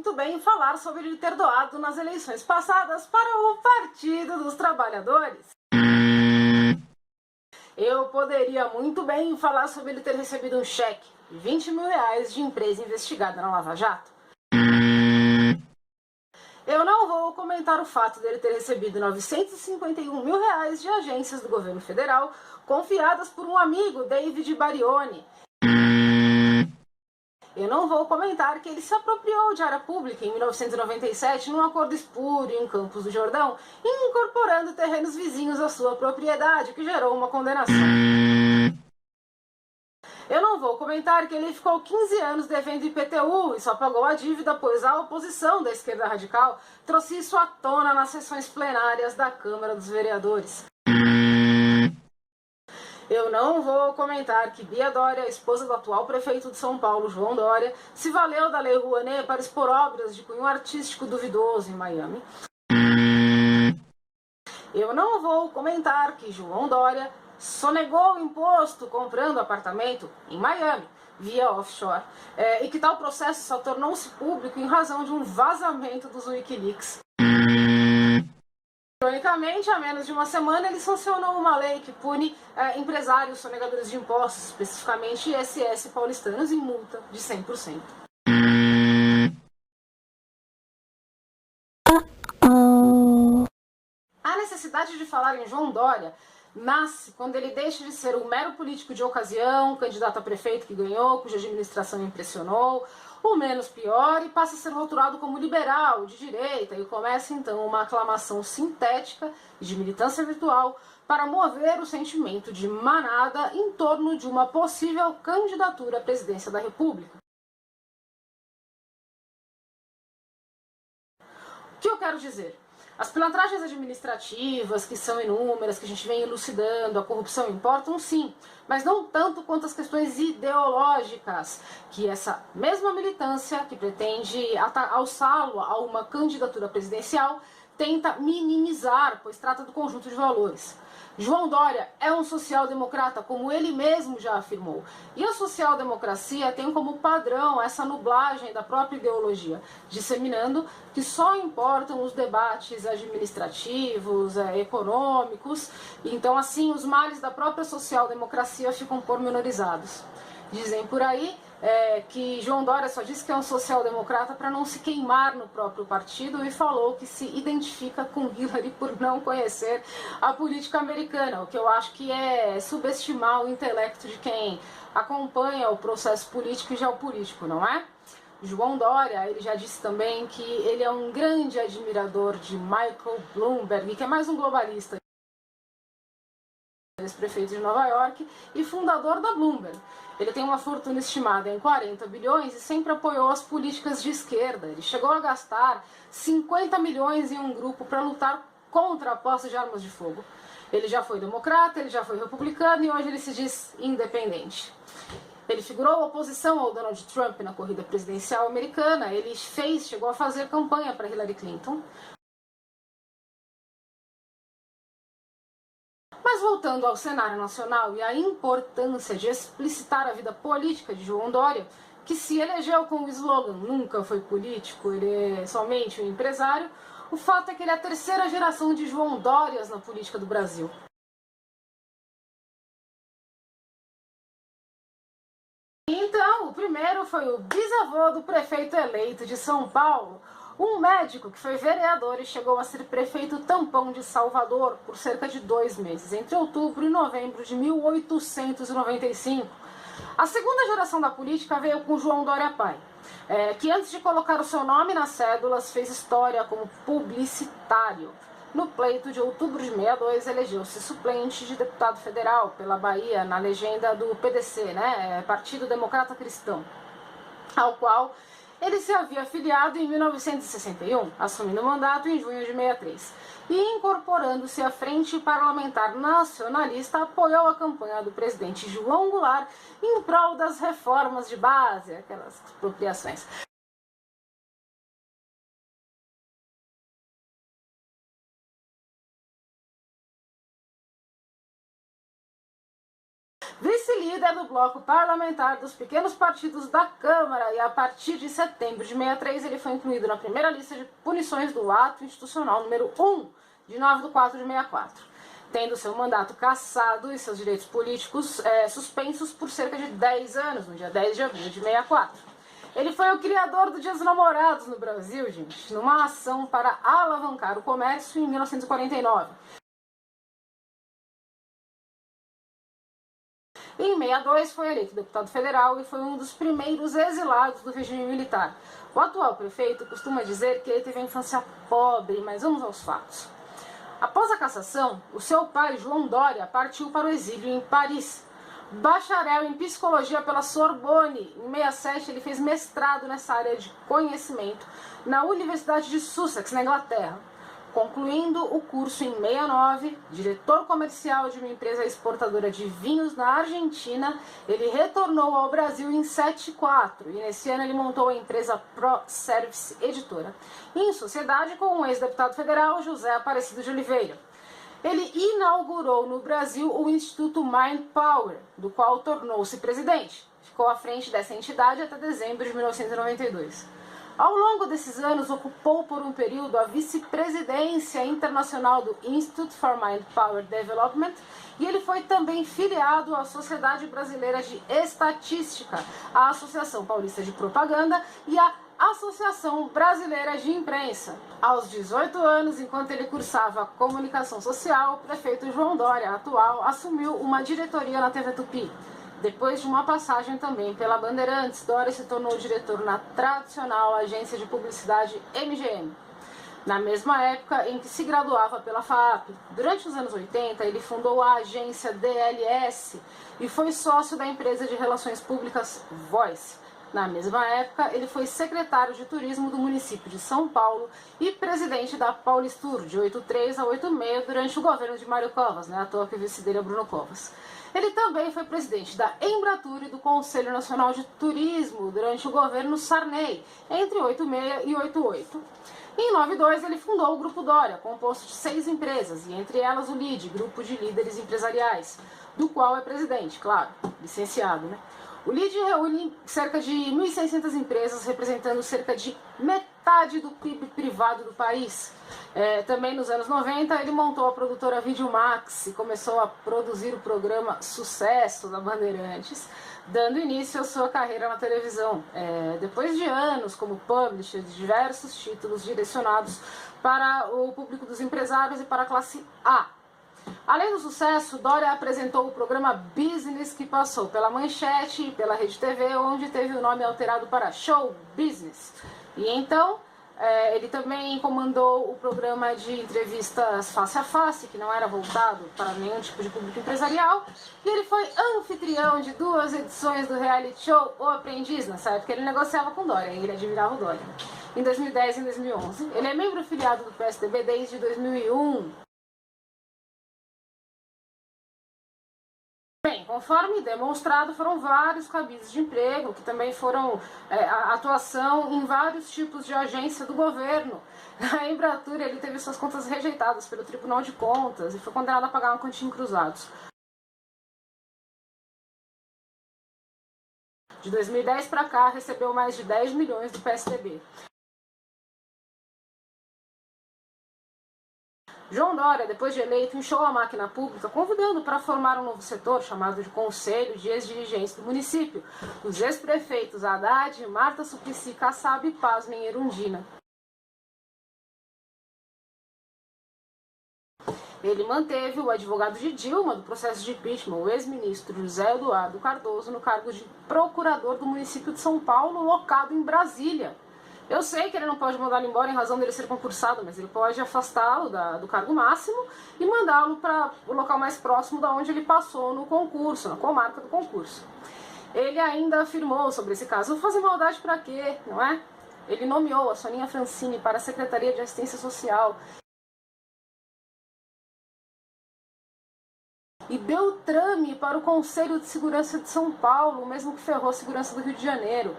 muito bem falar sobre ele ter doado nas eleições passadas para o Partido dos Trabalhadores. Eu poderia muito bem falar sobre ele ter recebido um cheque de R$20.000 de empresa investigada na Lava Jato. Eu não vou comentar o fato dele ter recebido R$951.000 de agências do governo federal confiadas por um amigo, David Barioni. Eu não vou comentar que ele se apropriou de área pública em 1997 num acordo espúrio em Campos do Jordão, incorporando terrenos vizinhos à sua propriedade, que gerou uma condenação. Eu não vou comentar que ele ficou 15 anos devendo IPTU e só pagou a dívida pois a oposição da esquerda radical trouxe isso à tona nas sessões plenárias da Câmara dos Vereadores. Eu não vou comentar que Bia Dória, esposa do atual prefeito de São Paulo, João Dória, se valeu da Lei Rouanet para expor obras de cunho artístico duvidoso em Miami. Eu não vou comentar que João Dória sonegou o imposto comprando apartamento em Miami, via offshore, e que tal processo só tornou-se público em razão de um vazamento dos Wikileaks. Ironicamente, há menos de uma semana, ele sancionou uma lei que pune empresários sonegadores de impostos, especificamente ISS paulistanos, em multa de 100%. A necessidade de falar em João Dória nasce quando ele deixa de ser um mero político de ocasião, candidato a prefeito que ganhou, cuja administração impressionou, o menos pior, e passa a ser rotulado como liberal, de direita, e começa então uma aclamação sintética e de militância virtual para mover o sentimento de manada em torno de uma possível candidatura à presidência da República. O que eu quero dizer? As pilantragens administrativas, que são inúmeras, que a gente vem elucidando, a corrupção importam sim, mas não tanto quanto as questões ideológicas, que essa mesma militância, que pretende alçá-lo a uma candidatura presidencial, tenta minimizar, pois trata do conjunto de valores. João Dória é um social-democrata, como ele mesmo já afirmou. E a social-democracia tem como padrão essa nublagem da própria ideologia, disseminando que só importam os debates administrativos, econômicos. Então, assim, os males da própria social-democracia ficam pormenorizados. Dizem por aí que João Dória só disse que é um social-democrata para não se queimar no próprio partido e falou que se identifica com Hillary por não conhecer a política americana, o que eu acho que é subestimar o intelecto de quem acompanha o processo político e geopolítico, não é? João Dória, ele já disse também que ele é um grande admirador de Michael Bloomberg, que é mais um globalista, ex-prefeito de Nova York e fundador da Bloomberg. Ele tem uma fortuna estimada em 40 bilhões e sempre apoiou as políticas de esquerda. Ele chegou a gastar 50 milhões em um grupo para lutar contra a posse de armas de fogo. Ele já foi democrata, ele já foi republicano e hoje ele se diz independente. Ele figurou oposição ao Donald Trump na corrida presidencial americana. Ele chegou a fazer campanha para Hillary Clinton. Mas voltando ao cenário nacional e à importância de explicitar a vida política de João Dória, que se elegeu com o slogan "nunca foi político, ele é somente um empresário", o fato é que ele é a terceira geração de João Dórias na política do Brasil. Então, o primeiro foi o bisavô do prefeito eleito de São Paulo, um médico que foi vereador e chegou a ser prefeito tampão de Salvador por cerca de 2 meses, entre outubro e novembro de 1895. A segunda geração da política veio com João Dória pai, que antes de colocar o seu nome nas cédulas fez história como publicitário. No pleito de outubro de 62, elegeu-se suplente de deputado federal pela Bahia, na legenda do PDC, Partido Democrata Cristão, ao qual ele se havia afiliado em 1961, assumindo o mandato em junho de 63. E incorporando-se à Frente Parlamentar Nacionalista, apoiou a campanha do presidente João Goulart em prol das reformas de base, aquelas expropriações. Vice-líder do bloco parlamentar dos pequenos partidos da Câmara, e a partir de setembro de 63 ele foi incluído na primeira lista de punições do ato institucional número 1, de 9 de 4 de 64, tendo seu mandato cassado e seus direitos políticos suspensos por cerca de 10 anos, no dia 10 de abril de 64. Ele foi o criador do Dia dos Namorados no Brasil, gente, numa ação para alavancar o comércio em 1949. Em 62 foi eleito deputado federal e foi um dos primeiros exilados do regime militar. O atual prefeito costuma dizer que ele teve uma infância pobre, mas vamos aos fatos. Após a cassação, o seu pai, João Dória, partiu para o exílio em Paris. Bacharel em psicologia pela Sorbonne, em 67 ele fez mestrado nessa área de conhecimento na Universidade de Sussex, na Inglaterra. Concluindo o curso em 69, diretor comercial de uma empresa exportadora de vinhos na Argentina, ele retornou ao Brasil em 74 e nesse ano ele montou a empresa Pro Service Editora, em sociedade com o ex-deputado federal José Aparecido de Oliveira. Ele inaugurou no Brasil o Instituto Mind Power, do qual tornou-se presidente. Ficou à frente dessa entidade até dezembro de 1992. Ao longo desses anos, ocupou por um período a vice-presidência internacional do Institute for Mind Power Development e ele foi também filiado à Sociedade Brasileira de Estatística, à Associação Paulista de Propaganda e à Associação Brasileira de Imprensa. Aos 18 anos, enquanto ele cursava Comunicação Social, o prefeito João Dória, atual, assumiu uma diretoria na TV Tupi. Depois de uma passagem também pela Bandeirantes, Dória se tornou diretor na tradicional agência de publicidade MGM. Na mesma época em que se graduava pela FAAP. Durante os anos 80, ele fundou a agência DLS e foi sócio da empresa de relações públicas Voice. Na mesma época, ele foi secretário de turismo do município de São Paulo e presidente da Paulistur, de 83 a 86, durante o governo de Mário Covas, né? À toa que o vice dele é Bruno Covas. Ele também foi presidente da Embratur e do Conselho Nacional de Turismo durante o governo Sarney, entre 86 e 88. Em 92, ele fundou o Grupo Dória, composto de 6 empresas, e entre elas o LID, Grupo de Líderes Empresariais, do qual é presidente, claro, licenciado, né? O LID reúne cerca de 1.600 empresas, representando cerca de metade do PIB privado do país. Também nos anos 90, ele montou a produtora Videomax e começou a produzir o programa Sucesso da Bandeirantes, dando início à sua carreira na televisão. Depois de anos como publisher de diversos títulos direcionados para o público dos empresários e para a classe A. Além do sucesso, Dória apresentou o programa Business, que passou pela Manchete e pela Rede TV, onde teve o nome alterado para Show Business. E então, ele também comandou o programa de entrevistas face a face, que não era voltado para nenhum tipo de público empresarial. E ele foi anfitrião de 2 edições do reality show O Aprendiz, nessa época ele negociava com Dória, ele admirava o Dória. Em 2010 e em 2011. Ele é membro filiado do PSDB desde 2001. Bem, conforme demonstrado, foram vários cabides de emprego, que também foram atuação em vários tipos de agência do governo. Na Embratur, ele teve suas contas rejeitadas pelo Tribunal de Contas e foi condenado a pagar uma quantia em cruzados. De 2010 para cá, recebeu mais de 10 milhões do PSDB. João Dória, depois de eleito, inchou a máquina pública, convidando para formar um novo setor chamado de Conselho de Ex-Dirigentes do município, os ex-prefeitos Haddad, Marta Suplicy, Kassab e Pasmem Erundina. Ele manteve o advogado de Dilma do processo de impeachment, o ex-ministro José Eduardo Cardoso, no cargo de procurador do município de São Paulo, locado em Brasília. Eu sei que ele não pode mandá-lo embora em razão dele ser concursado, mas ele pode afastá-lo do cargo máximo e mandá-lo para o local mais próximo da onde ele passou no concurso, na comarca do concurso. Ele ainda afirmou sobre esse caso: vou fazer maldade para quê, não é? Ele nomeou a Soninha Francini para a Secretaria de Assistência Social e Beltrame para o Conselho de Segurança de São Paulo, o mesmo que ferrou a segurança do Rio de Janeiro.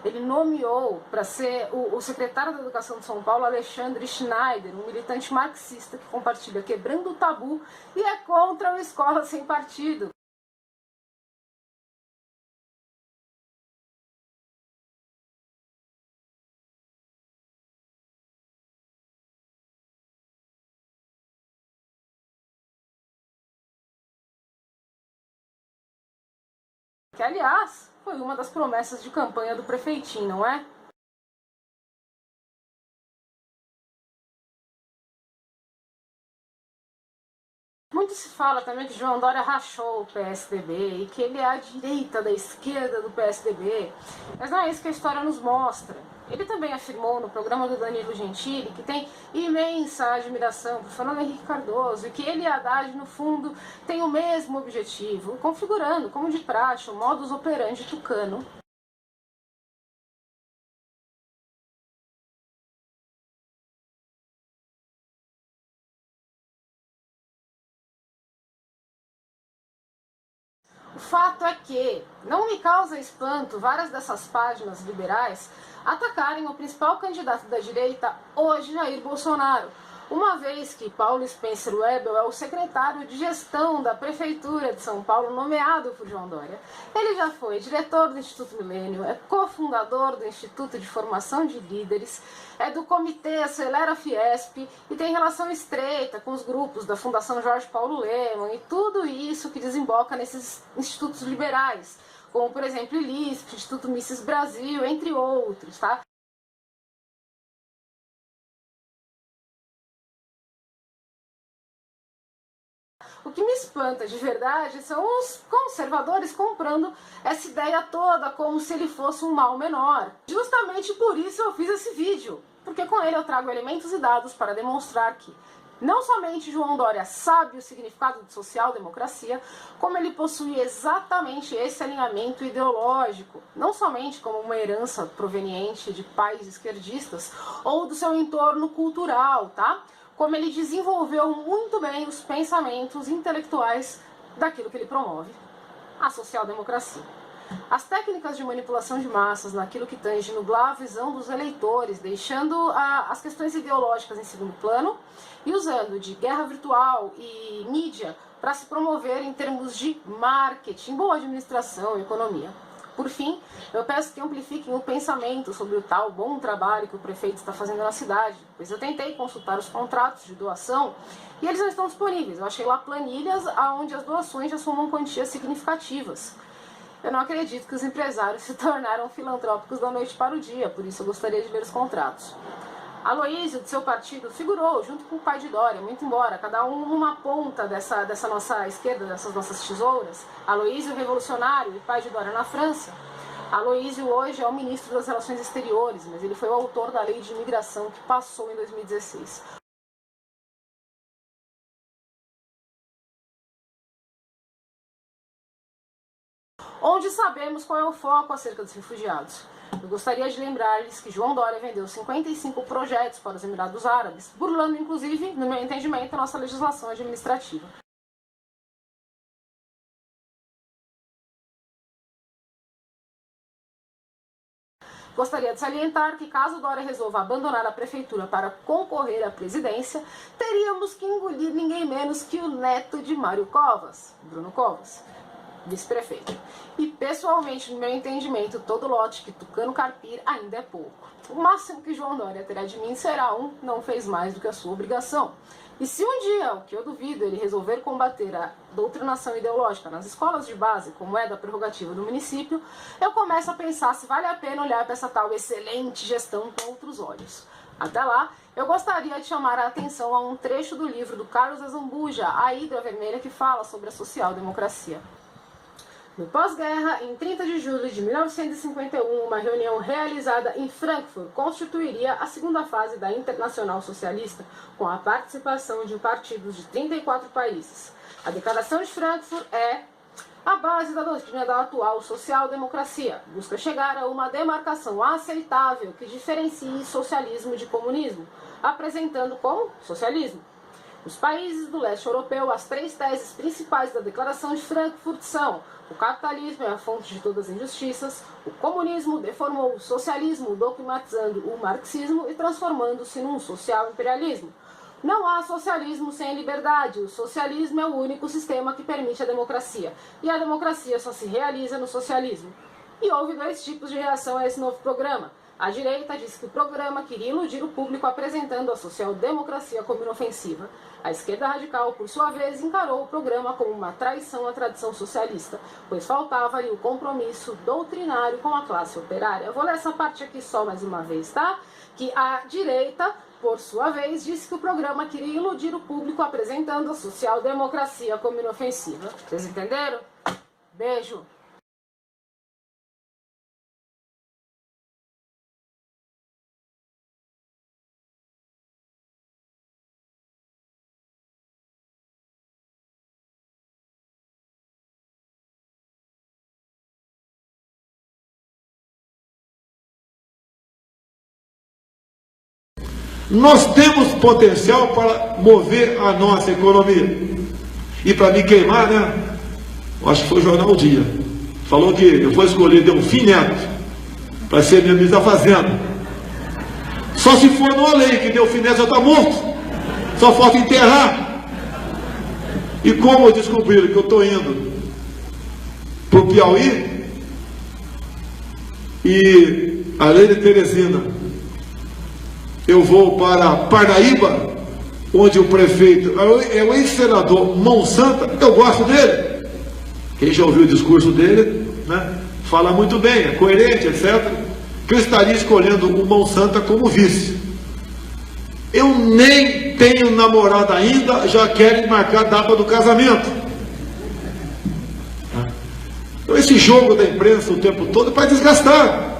ele nomeou para ser o secretário da Educação de São Paulo, Alexandre Schneider, um militante marxista que compartilha Quebrando o Tabu e é contra a escola sem partido. Que, aliás, foi uma das promessas de campanha do prefeitinho, não é? Muito se fala também que João Dória rachou o PSDB e que ele é a direita da esquerda do PSDB, mas não é isso que a história nos mostra. Ele também afirmou no programa do Danilo Gentili que tem imensa admiração por Fernando Henrique Cardoso e que ele e Haddad, no fundo, têm o mesmo objetivo, configurando, como de praxe, o modus operandi tucano. O fato é que não me causa espanto várias dessas páginas liberais atacarem o principal candidato da direita hoje, Jair Bolsonaro, uma vez que Paulo Spencer Webel é o secretário de gestão da Prefeitura de São Paulo, nomeado por João Dória. Ele já foi diretor do Instituto Milênio, é cofundador do Instituto de Formação de Líderes, é do Comitê Acelera Fiesp e tem relação estreita com os grupos da Fundação Jorge Paulo Lemann e tudo isso que desemboca nesses institutos liberais, como, por exemplo, o ILISP, Instituto Mises Brasil, entre outros, tá? O que me espanta de verdade são os conservadores comprando essa ideia toda como se ele fosse um mal menor. Justamente por isso eu fiz esse vídeo, porque com ele eu trago elementos e dados para demonstrar que não somente João Dória sabe o significado de social-democracia, como ele possui exatamente esse alinhamento ideológico, não somente como uma herança proveniente de pais esquerdistas ou do seu entorno cultural, tá? Como ele desenvolveu muito bem os pensamentos intelectuais daquilo que ele promove, a social-democracia. As técnicas de manipulação de massas naquilo que tange nublar a visão dos eleitores, deixando as questões ideológicas em segundo plano e usando de guerra virtual e mídia para se promover em termos de marketing, boa administração e economia. Por fim, eu peço que amplifiquem o pensamento sobre o tal bom trabalho que o prefeito está fazendo na cidade, pois eu tentei consultar os contratos de doação e eles não estão disponíveis. Eu achei lá planilhas onde as doações já somam quantias significativas. Eu não acredito que os empresários se tornaram filantrópicos da noite para o dia, por isso eu gostaria de ver os contratos. Aloísio, de seu partido, figurou junto com o pai de Dória, muito embora, cada um numa ponta dessa nossa esquerda, dessas nossas tesouras. Aloísio revolucionário e pai de Dória na França. Aloísio hoje é o ministro das Relações Exteriores, mas ele foi o autor da lei de imigração que passou em 2016. Onde sabemos qual é o foco acerca dos refugiados. Eu gostaria de lembrar-lhes que João Dória vendeu 55 projetos para os Emirados Árabes, burlando inclusive, no meu entendimento, a nossa legislação administrativa. Gostaria de salientar que caso Dória resolva abandonar a prefeitura para concorrer à presidência, teríamos que engolir ninguém menos que o neto de Mário Covas, Bruno Covas, vice-prefeito. E pessoalmente, no meu entendimento, todo lote que Tucano carpir ainda é pouco. O máximo que João Dória terá de mim será não fez mais do que a sua obrigação. E se um dia, o que eu duvido, ele resolver combater a doutrinação ideológica nas escolas de base, como é da prerrogativa do município, eu começo a pensar se vale a pena olhar para essa tal excelente gestão com outros olhos. Até lá, eu gostaria de chamar a atenção a um trecho do livro do Carlos Azambuja, A Hidra Vermelha, que fala sobre a social-democracia. No pós-guerra, em 30 de julho de 1951, uma reunião realizada em Frankfurt constituiria a segunda fase da Internacional Socialista, com a participação de partidos de 34 países. A Declaração de Frankfurt é a base da doutrina da atual social-democracia. Busca chegar a uma demarcação aceitável que diferencie socialismo de comunismo, apresentando como socialismo Os países do leste europeu, as 3 teses principais da Declaração de Frankfurt são: o capitalismo é a fonte de todas as injustiças, o comunismo deformou o socialismo, dogmatizando o marxismo e transformando-se num social imperialismo. Não há socialismo sem liberdade, o socialismo é o único sistema que permite a democracia, e a democracia só se realiza no socialismo. E houve 2 tipos de reação a esse novo programa. A direita disse que o programa queria iludir o público apresentando a social-democracia como inofensiva. A esquerda radical, por sua vez, encarou o programa como uma traição à tradição socialista, pois faltava-lhe o compromisso doutrinário com a classe operária. Eu vou ler essa parte aqui só mais uma vez, tá? Que a direita, por sua vez, disse que o programa queria iludir o público apresentando a social-democracia como inofensiva. Vocês entenderam? Beijo! Nós temos potencial para mover a nossa economia. E para me queimar, né? Acho que foi o Jornal O Dia. Falou que eu vou escolher Delfim Neto para ser minha ministra da Fazenda. Só se for numa lei que Delfim Neto já está morto. Só falta enterrar. E como descobriram que eu estou indo para o Piauí e a lei de Teresina, eu vou para Parnaíba, onde o prefeito é o ex-senador Mão Santa. Eu gosto dele. Quem já ouviu o discurso dele, né, fala muito bem, é coerente, etc. Que eu estaria escolhendo o Mão Santa como vice. Eu nem tenho namorada ainda, já querem marcar a data do casamento. Então esse jogo da imprensa o tempo todo é para desgastar.